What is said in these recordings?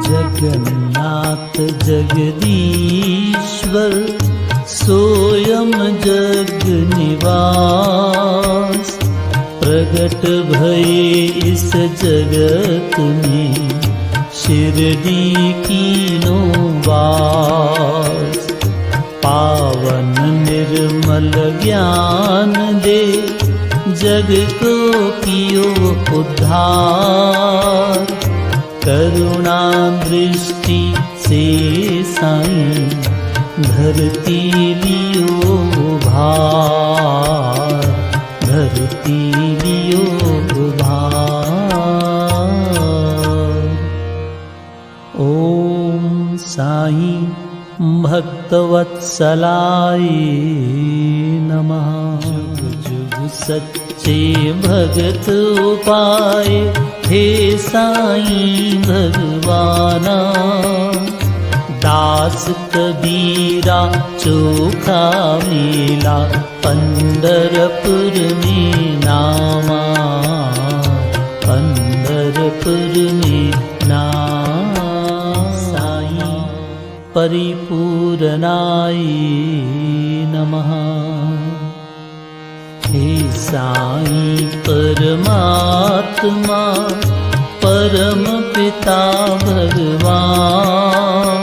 जगन्नाथ जगदीश्वर सोयम जग निवास, प्रगट भये इस जगत में शिरडी कीनो वास। पावन निर्मल ज्ञान दे जग को कियो उद्धार, करुणा दृष्टि से साईं धरती लियो भार, धरती लियो भार। ओम साईं भक्तवत्सलाय नमः। जुग जुग सच्चे भगत उपाय हे साईं भगवाना, दास कबीरा चोखा मेला पंढरपुर में नामा, पंढरपुर में नामा। साईं परिपूरनाय नमः। हे साईं परमात्मा परम पिता भगवान,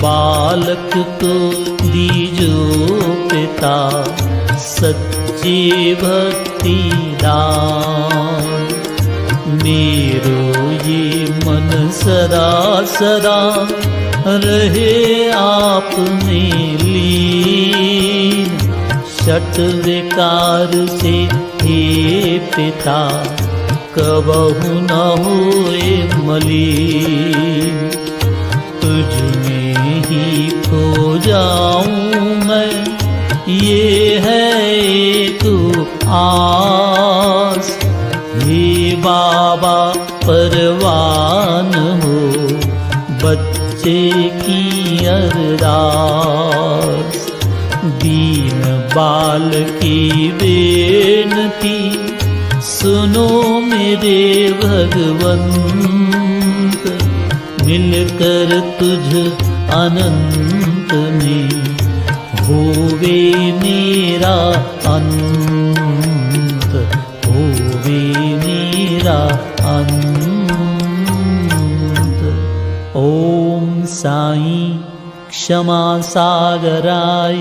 बालक को दीजो पिता सच्ची भक्ति दान। मेरो ये मन सदा सदा रहे आप में लीन, षट विकार से हे पिता कबहु न होए मलिन। तुझ में ही खो जाऊं मैं, ये है एक आस। हे बाबा परवान हो बच्चे की अरदास, दीन बाल की बेनती सुनो मेरे भगवंत। मिलकर तुझ अनंत में होवे मेरा अंत, होवे मेरा अंत। ओम साईं क्षमा सागराय